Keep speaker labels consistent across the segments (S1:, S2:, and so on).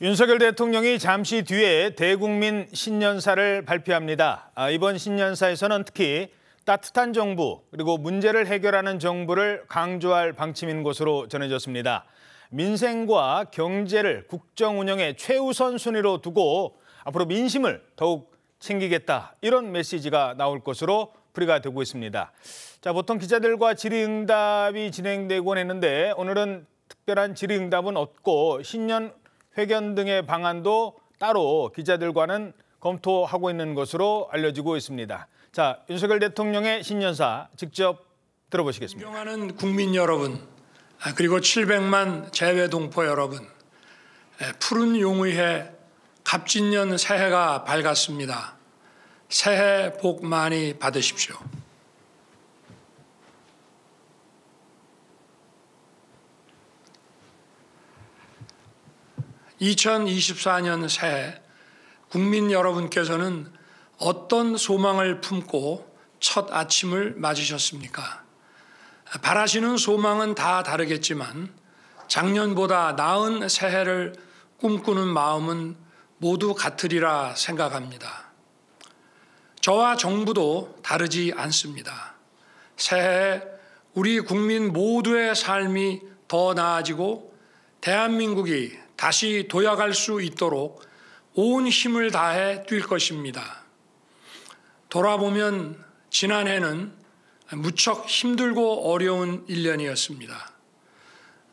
S1: 윤석열 대통령이 잠시 뒤에 대국민 신년사를 발표합니다. 이번 신년사에서는 특히 따뜻한 정부 그리고 문제를 해결하는 정부를 강조할 방침인 것으로 전해졌습니다. 민생과 경제를 국정 운영의 최우선 순위로 두고 앞으로 민심을 더욱 챙기겠다, 이런 메시지가 나올 것으로 풀이가 되고 있습니다. 보통 기자들과 질의응답이 진행되곤 했는데 오늘은 특별한 질의응답은 없고 신년 회견 등의 방안도 따로 기자들과는 검토하고 있는 것으로 알려지고 있습니다. 윤석열 대통령의 신년사 직접 들어보시겠습니다.
S2: 존경하는 국민 여러분, 그리고 700만 재외동포 여러분, 푸른 용의해 갑진년 새해가 밝았습니다. 새해 복 많이 받으십시오. (2024년) 새해 국민 여러분께서는 어떤 소망을 품고 첫 아침을 맞으셨습니까? 바라시는 소망은 다 다르겠지만 작년보다 나은 새해를 꿈꾸는 마음은 모두 같으리라 생각합니다. 저와 정부도 다르지 않습니다. 새해에 우리 국민 모두의 삶이 더 나아지고 대한민국이 다시 도약할 수 있도록 온 힘을 다해 뛸 것입니다. 돌아보면 지난해는 무척 힘들고 어려운 1년이었습니다.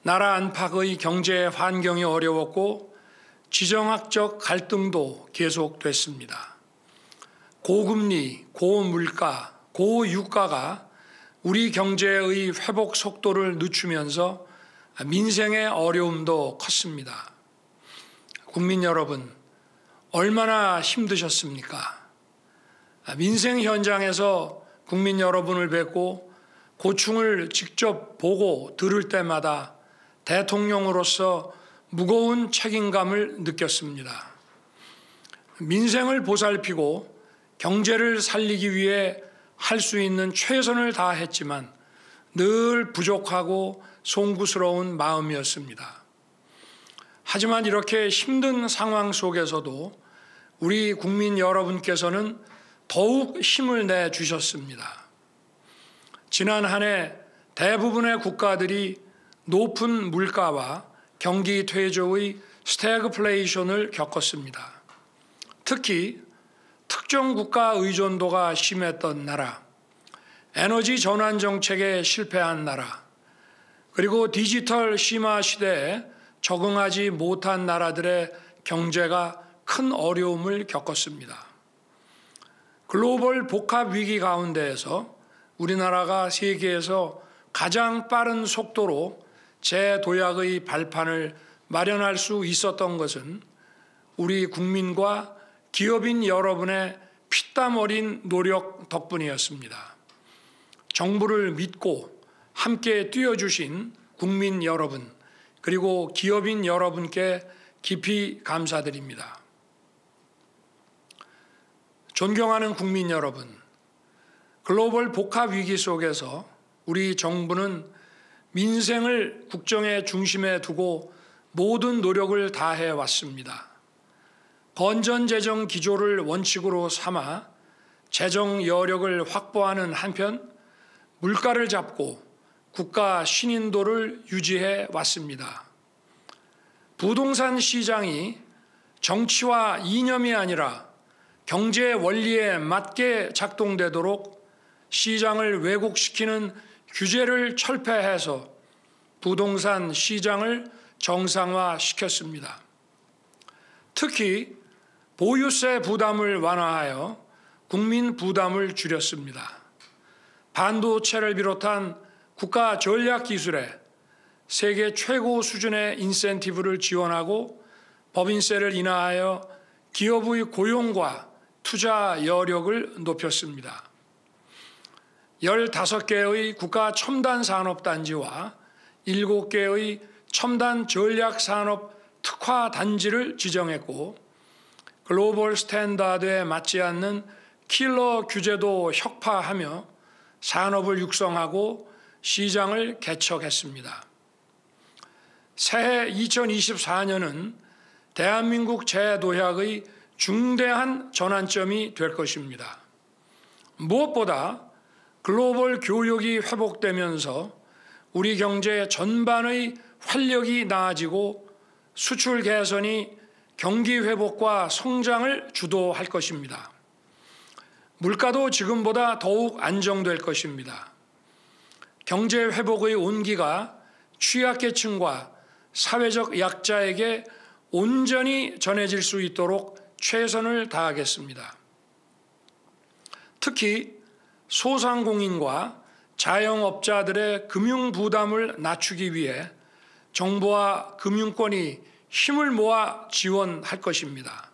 S2: 나라 안팎의 경제 환경이 어려웠고 지정학적 갈등도 계속됐습니다. 고금리, 고물가, 고유가가 우리 경제의 회복 속도를 늦추면서 민생의 어려움도 컸습니다. 국민 여러분, 얼마나 힘드셨습니까? 민생 현장에서 국민 여러분을 뵙고 고충을 직접 보고 들을 때마다 대통령으로서 무거운 책임감을 느꼈습니다. 민생을 보살피고 경제를 살리기 위해 할 수 있는 최선을 다했지만 늘 부족하고 송구스러운 마음이었습니다. 하지만 이렇게 힘든 상황 속에서도 우리 국민 여러분께서는 더욱 힘을 내주셨습니다. 지난 한 해 대부분의 국가들이 높은 물가와 경기 퇴조의 스태그플레이션을 겪었습니다. 특히 특정 국가 의존도가 심했던 나라, 에너지 전환 정책에 실패한 나라, 그리고 디지털 심화 시대에 적응하지 못한 나라들의 경제가 큰 어려움을 겪었습니다. 글로벌 복합 위기 가운데에서 우리나라가 세계에서 가장 빠른 속도로 재도약의 발판을 마련할 수 있었던 것은 우리 국민과 기업인 여러분의 피땀 어린 노력 덕분이었습니다. 정부를 믿고 함께 뛰어주신 국민 여러분, 그리고 기업인 여러분께 깊이 감사드립니다. 존경하는 국민 여러분, 글로벌 복합 위기 속에서 우리 정부는 민생을 국정의 중심에 두고 모든 노력을 다해 왔습니다. 건전재정 기조를 원칙으로 삼아 재정 여력을 확보하는 한편 물가를 잡고 국가 신인도를 유지해 왔습니다. 부동산 시장이 정치와 이념이 아니라 경제 원리에 맞게 작동되도록 시장을 왜곡시키는 규제를 철폐해서 부동산 시장을 정상화시켰습니다. 특히 보유세 부담을 완화하여 국민 부담을 줄였습니다. 반도체를 비롯한 국가 전략 기술에 세계 최고 수준의 인센티브를 지원하고 법인세를 인하하여 기업의 고용과 투자 여력을 높였습니다. 15개의 국가 첨단 산업단지와 7개의 첨단 전략 산업 특화 단지를 지정했고 글로벌 스탠다드에 맞지 않는 킬러 규제도 혁파하며 산업을 육성하고 시장을 개척했습니다. 새해 2024년은 대한민국 재도약의 중대한 전환점이 될 것입니다. 무엇보다 글로벌 교역이 회복되면서 우리 경제 전반의 활력이 나아지고 수출 개선이 경기 회복과 성장을 주도할 것입니다. 물가도 지금보다 더욱 안정될 것입니다. 경제 회복의 온기가 취약계층과 사회적 약자에게 온전히 전해질 수 있도록 최선을 다하겠습니다. 특히 소상공인과 자영업자들의 금융 부담을 낮추기 위해 정부와 금융권이 힘을 모아 지원할 것입니다.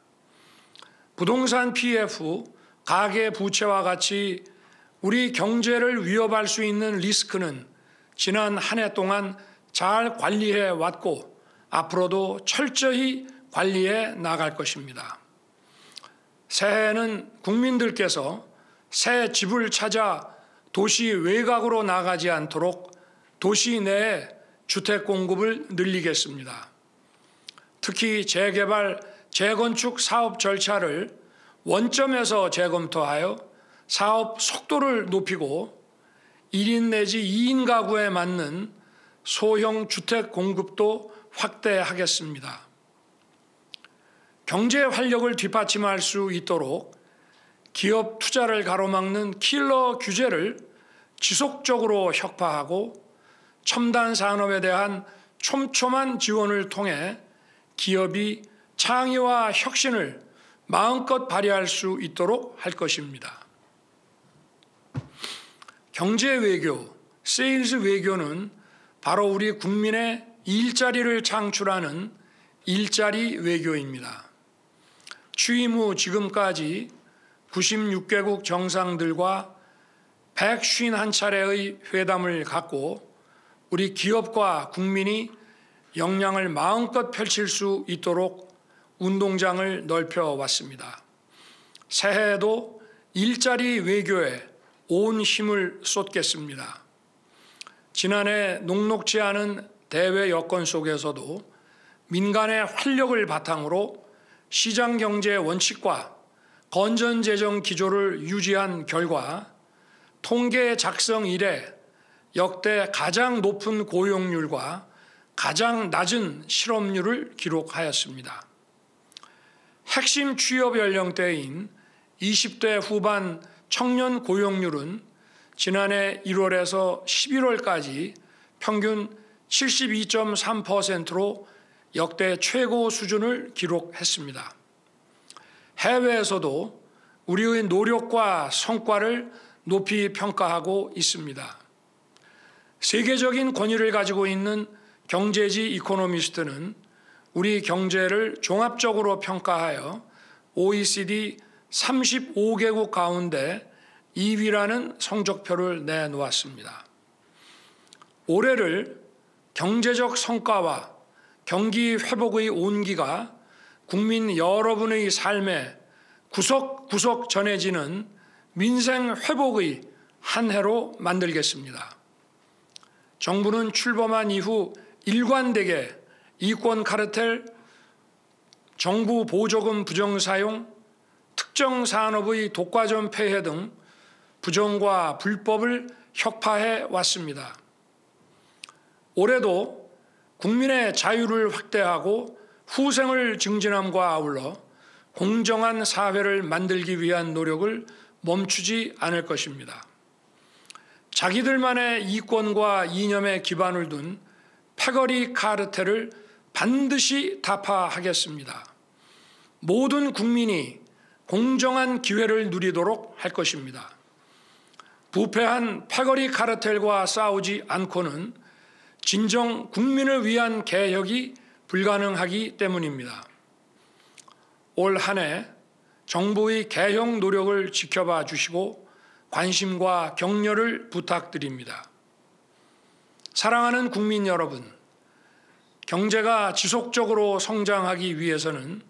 S2: 부동산 PF, 가계 부채와 같이 우리 경제를 위협할 수 있는 리스크는 지난 한 해 동안 잘 관리해 왔고 앞으로도 철저히 관리해 나갈 것입니다. 새해에는 국민들께서 새 집을 찾아 도시 외곽으로 나가지 않도록 도시 내에 주택 공급을 늘리겠습니다. 특히 재개발, 재건축 사업 절차를 원점에서 재검토하여 사업 속도를 높이고 1인 내지 2인 가구에 맞는 소형 주택 공급도 확대하겠습니다. 경제 활력을 뒷받침할 수 있도록 기업 투자를 가로막는 킬러 규제를 지속적으로 혁파하고 첨단 산업에 대한 촘촘한 지원을 통해 기업이 창의와 혁신을 마음껏 발휘할 수 있도록 할 것입니다. 경제 외교, 세일즈 외교는 바로 우리 국민의 일자리를 창출하는 일자리 외교입니다. 취임 후 지금까지 96개국 정상들과 151차례의 회담을 갖고 우리 기업과 국민이 역량을 마음껏 펼칠 수 있도록 운동장을 넓혀왔습니다. 새해에도 일자리 외교에 온 힘을 쏟겠습니다. 지난해 녹록지 않은 대외 여건 속에서도 민간의 활력을 바탕으로 시장경제 원칙과 건전재정 기조를 유지한 결과 통계 작성 이래 역대 가장 높은 고용률과 가장 낮은 실업률을 기록하였습니다. 핵심 취업 연령대인 20대 후반 청년 고용률은 지난해 1월에서 11월까지 평균 72.3%로 역대 최고 수준을 기록했습니다. 해외에서도 우리의 노력과 성과를 높이 평가하고 있습니다. 세계적인 권위를 가지고 있는 경제지 이코노미스트는 우리 경제를 종합적으로 평가하여 OECD 35개국 가운데 2위라는 성적표를 내놓았습니다. 올해를 경제적 성과와 경기 회복의 온기가 국민 여러분의 삶에 구석구석 전해지는 민생 회복의 한 해로 만들겠습니다. 정부는 출범한 이후 일관되게 이권 카르텔, 정부 보조금 부정사용, 특정 산업의 독과점 폐해 등 부정과 불법을 혁파해 왔습니다. 올해도 국민의 자유를 확대하고 후생을 증진함과 아울러 공정한 사회를 만들기 위한 노력을 멈추지 않을 것입니다. 자기들만의 이권과 이념에 기반을 둔 패거리 카르텔을 반드시 타파하겠습니다. 모든 국민이 공정한 기회를 누리도록 할 것입니다. 부패한 패거리 카르텔과 싸우지 않고는 진정 국민을 위한 개혁이 불가능하기 때문입니다. 올 한 해 정부의 개혁 노력을 지켜봐 주시고 관심과 격려를 부탁드립니다. 사랑하는 국민 여러분, 경제가 지속적으로 성장하기 위해서는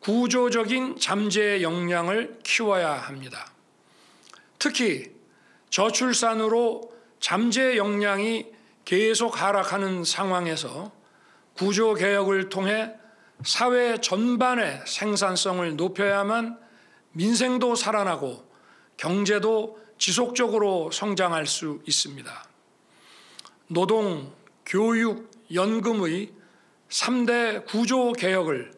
S2: 구조적인 잠재 역량을 키워야 합니다. 특히 저출산으로 잠재 역량이 계속 하락하는 상황에서 구조개혁을 통해 사회 전반의 생산성을 높여야만 민생도 살아나고 경제도 지속적으로 성장할 수 있습니다. 노동, 교육, 연금의 3대 구조 개혁을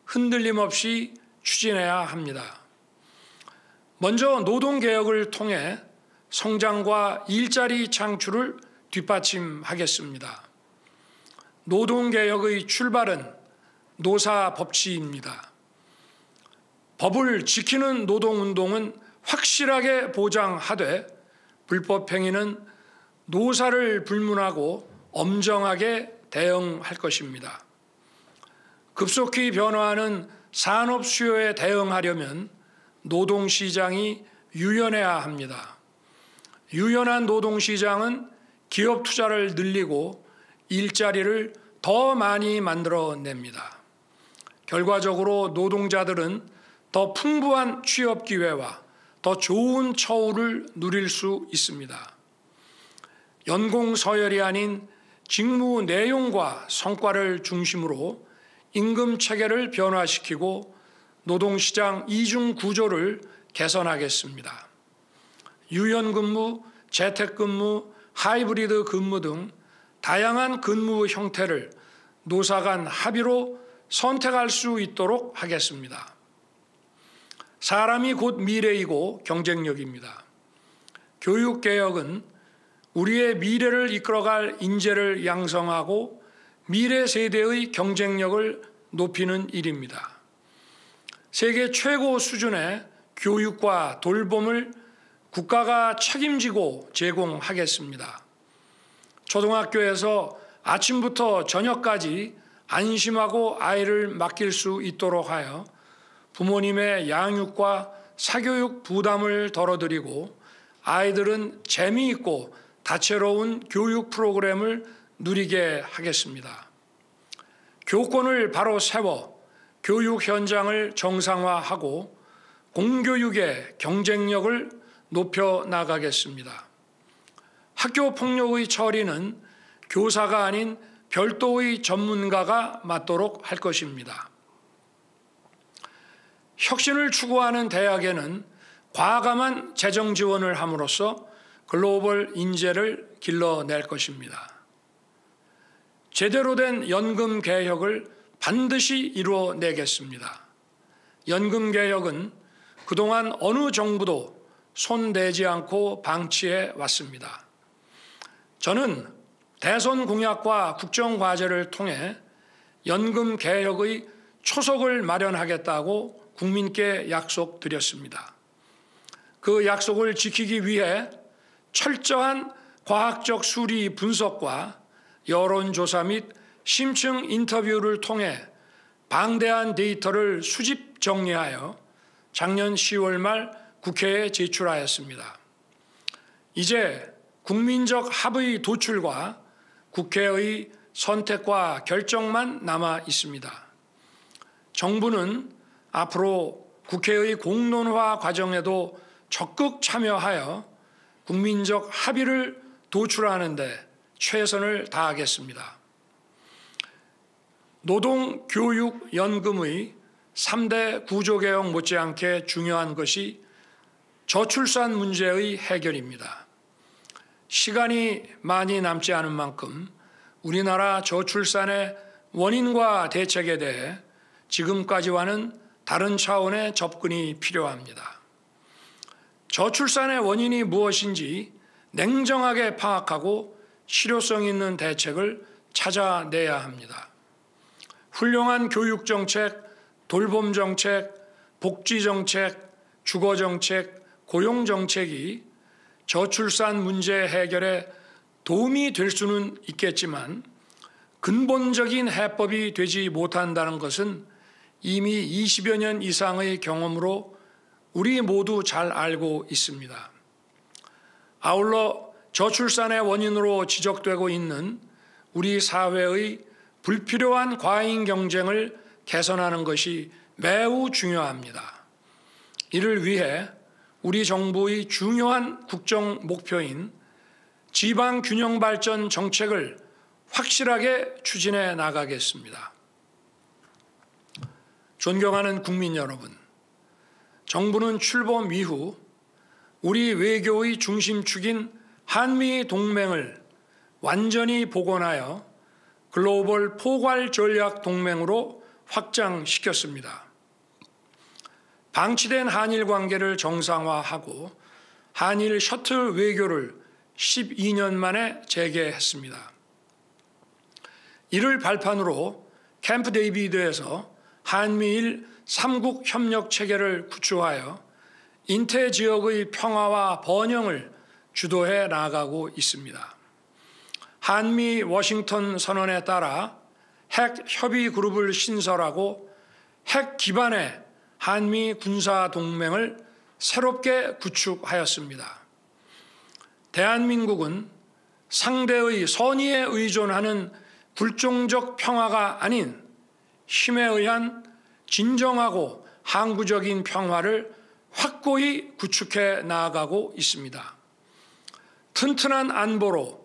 S2: 흔들림 없이 추진해야 합니다. 먼저 노동 개혁을 통해 성장과 일자리 창출을 뒷받침하겠습니다. 노동 개혁의 출발은 노사 법치입니다. 법을 지키는 노동운동은 확실하게 보장하되 불법행위는 노사를 불문하고 엄정하게 대응할 것입니다. 급속히 변화하는 산업 수요에 대응하려면 노동시장이 유연해야 합니다. 유연한 노동시장은 기업 투자를 늘리고 일자리를 더 많이 만들어냅니다. 결과적으로 노동자들은 더 풍부한 취업 기회와 더 좋은 처우를 누릴 수 있습니다. 연공 서열이 아닌 직무 내용과 성과를 중심으로 임금 체계를 변화시키고 노동시장 이중 구조를 개선하겠습니다. 유연근무, 재택근무, 하이브리드 근무 등 다양한 근무 형태를 노사 간 합의로 선택할 수 있도록 하겠습니다. 사람이 곧 미래이고 경쟁력입니다. 교육개혁은 우리의 미래를 이끌어갈 인재를 양성하고 미래 세대의 경쟁력을 높이는 일입니다. 세계 최고 수준의 교육과 돌봄을 국가가 책임지고 제공하겠습니다. 초등학교에서 아침부터 저녁까지 안심하고 아이를 맡길 수 있도록 하여 부모님의 양육과 사교육 부담을 덜어드리고 아이들은 재미있고 다채로운 교육 프로그램을 누리게 하겠습니다. 교권을 바로 세워 교육 현장을 정상화하고 공교육의 경쟁력을 높여 나가겠습니다. 학교 폭력의 처리는 교사가 아닌 별도의 전문가가 맡도록 할 것입니다. 혁신을 추구하는 대학에는 과감한 재정 지원을 함으로써 글로벌 인재를 길러낼 것입니다. 제대로 된 연금 개혁을 반드시 이루어내겠습니다. 연금 개혁은 그동안 어느 정부도 손대지 않고 방치해 왔습니다. 저는 대선 공약과 국정과제를 통해 연금 개혁의 초석을 마련하겠다고 국민께 약속드렸습니다. 그 약속을 지키기 위해 철저한 과학적 수리 분석과 여론조사 및 심층 인터뷰를 통해 방대한 데이터를 수집 정리하여 작년 10월 말 국회에 제출하였습니다. 이제 국민적 합의 도출과 국회의 선택과 결정만 남아 있습니다. 정부는 앞으로 국회의 공론화 과정에도 적극 참여하여 국민적 합의를 도출하는 데 최선을 다하겠습니다. 노동, 교육, 연금의 3대 구조개혁 못지않게 중요한 것이 저출산 문제의 해결입니다. 시간이 많이 남지 않은 만큼 우리나라 저출산의 원인과 대책에 대해 지금까지와는 다른 차원의 접근이 필요합니다. 저출산의 원인이 무엇인지 냉정하게 파악하고 실효성 있는 대책을 찾아내야 합니다. 훌륭한 교육정책, 돌봄정책, 복지정책, 주거정책, 고용정책이 저출산 문제 해결에 도움이 될 수는 있겠지만 근본적인 해법이 되지 못한다는 것은 이미 20여 년 이상의 경험으로 우리 모두 잘 알고 있습니다. 아울러 저출산의 원인으로 지적되고 있는 우리 사회의 불필요한 과잉 경쟁을 개선하는 것이 매우 중요합니다. 이를 위해 우리 정부의 중요한 국정 목표인 지방균형발전 정책을 확실하게 추진해 나가겠습니다. 존경하는 국민 여러분, 정부는 출범 이후 우리 외교의 중심축인 한미 동맹을 완전히 복원하여 글로벌 포괄 전략 동맹으로 확장시켰습니다. 방치된 한일 관계를 정상화하고 한일 셔틀 외교를 12년 만에 재개했습니다. 이를 발판으로 캠프 데이비드에서 한미일 3국 협력 체계를 구축하여 인태 지역의 평화와 번영을 주도해 나가고 있습니다. 한미 워싱턴 선언에 따라 핵 협의 그룹을 신설하고 핵 기반의 한미 군사 동맹을 새롭게 구축하였습니다. 대한민국은 상대의 선의에 의존하는 굴종적 평화가 아닌 힘에 의한 진정하고 항구적인 평화를 확고히 구축해 나아가고 있습니다. 튼튼한 안보로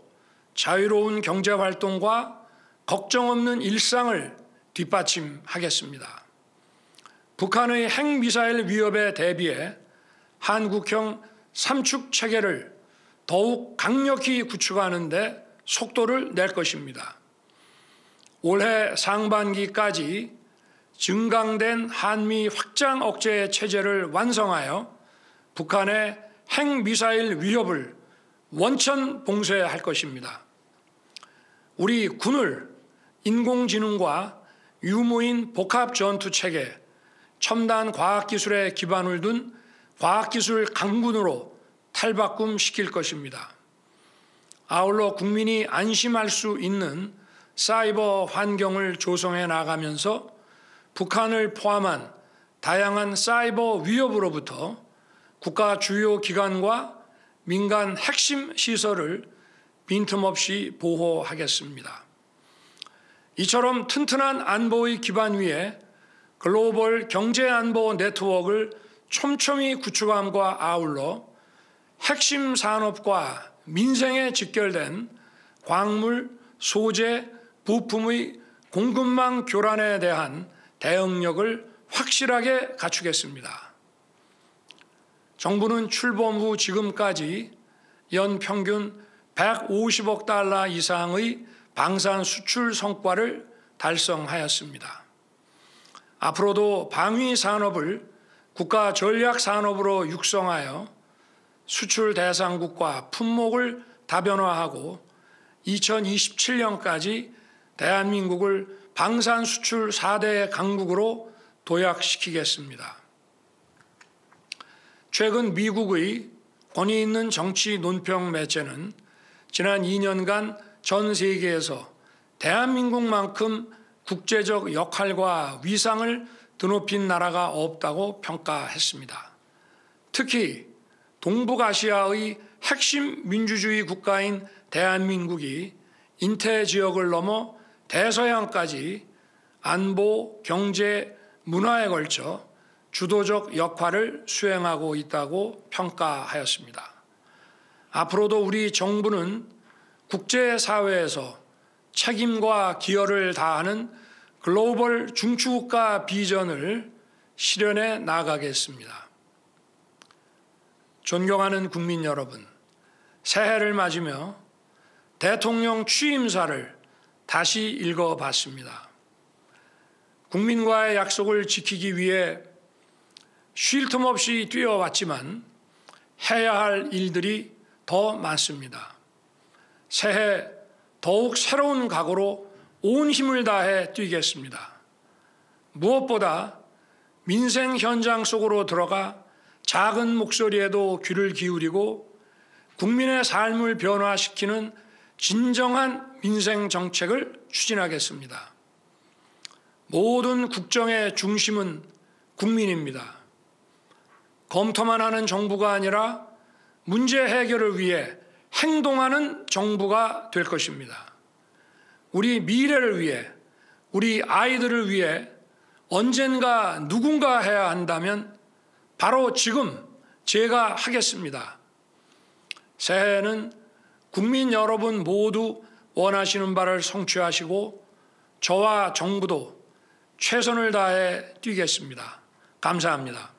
S2: 자유로운 경제활동과 걱정 없는 일상을 뒷받침하겠습니다. 북한의 핵미사일 위협에 대비해 한국형 삼축 체계를 더욱 강력히 구축하는 데 속도를 낼 것입니다. 올해 상반기까지 증강된 한미 확장 억제 체제를 완성하여 북한의 핵미사일 위협을 원천 봉쇄할 것입니다. 우리 군을 인공지능과 유무인 복합 전투 체계, 첨단 과학기술에 기반을 둔 과학기술 강군으로 탈바꿈시킬 것입니다. 아울러 국민이 안심할 수 있는 사이버 환경을 조성해 나가면서 북한을 포함한 다양한 사이버 위협으로부터 국가 주요 기관과 민간 핵심 시설을 빈틈없이 보호하겠습니다. 이처럼 튼튼한 안보의 기반 위에 글로벌 경제안보 네트워크를 촘촘히 구축함과 아울러 핵심 산업과 민생에 직결된 광물, 소재, 부품의 공급망 교란에 대한 대응력을 확실하게 갖추겠습니다. 정부는 출범 후 지금까지 연평균 150억 달러 이상의 방산 수출 성과를 달성하였습니다. 앞으로도 방위 산업을 국가 전략 산업으로 육성하여 수출 대상국과 품목을 다변화하고 2027년까지 대한민국을 방산 수출 4대 강국으로 도약시키겠습니다. 최근 미국의 권위 있는 정치 논평 매체는 지난 2년간 전 세계에서 대한민국만큼 국제적 역할과 위상을 드높인 나라가 없다고 평가했습니다. 특히 동북아시아의 핵심 민주주의 국가인 대한민국이 인태 지역을 넘어 대서양까지 안보, 경제, 문화에 걸쳐 주도적 역할을 수행하고 있다고 평가하였습니다. 앞으로도 우리 정부는 국제사회에서 책임과 기여를 다하는 글로벌 중추국가 비전을 실현해 나가겠습니다. 존경하는 국민 여러분, 새해를 맞으며 대통령 취임사를 다시 읽어봤습니다. 국민과의 약속을 지키기 위해 쉴 틈 없이 뛰어왔지만 해야 할 일들이 더 많습니다. 새해 더욱 새로운 각오로 온 힘을 다해 뛰겠습니다. 무엇보다 민생 현장 속으로 들어가 작은 목소리에도 귀를 기울이고 국민의 삶을 변화시키는 진정한 민생 정책을 추진하겠습니다. 모든 국정의 중심은 국민입니다. 검토만 하는 정부가 아니라 문제 해결을 위해 행동하는 정부가 될 것입니다. 우리 미래를 위해, 우리 아이들을 위해 언젠가 누군가 해야 한다면 바로 지금 제가 하겠습니다. 새해에는 국민 여러분 모두 원하시는 바를 성취하시고 저와 정부도 최선을 다해 뛰겠습니다. 감사합니다.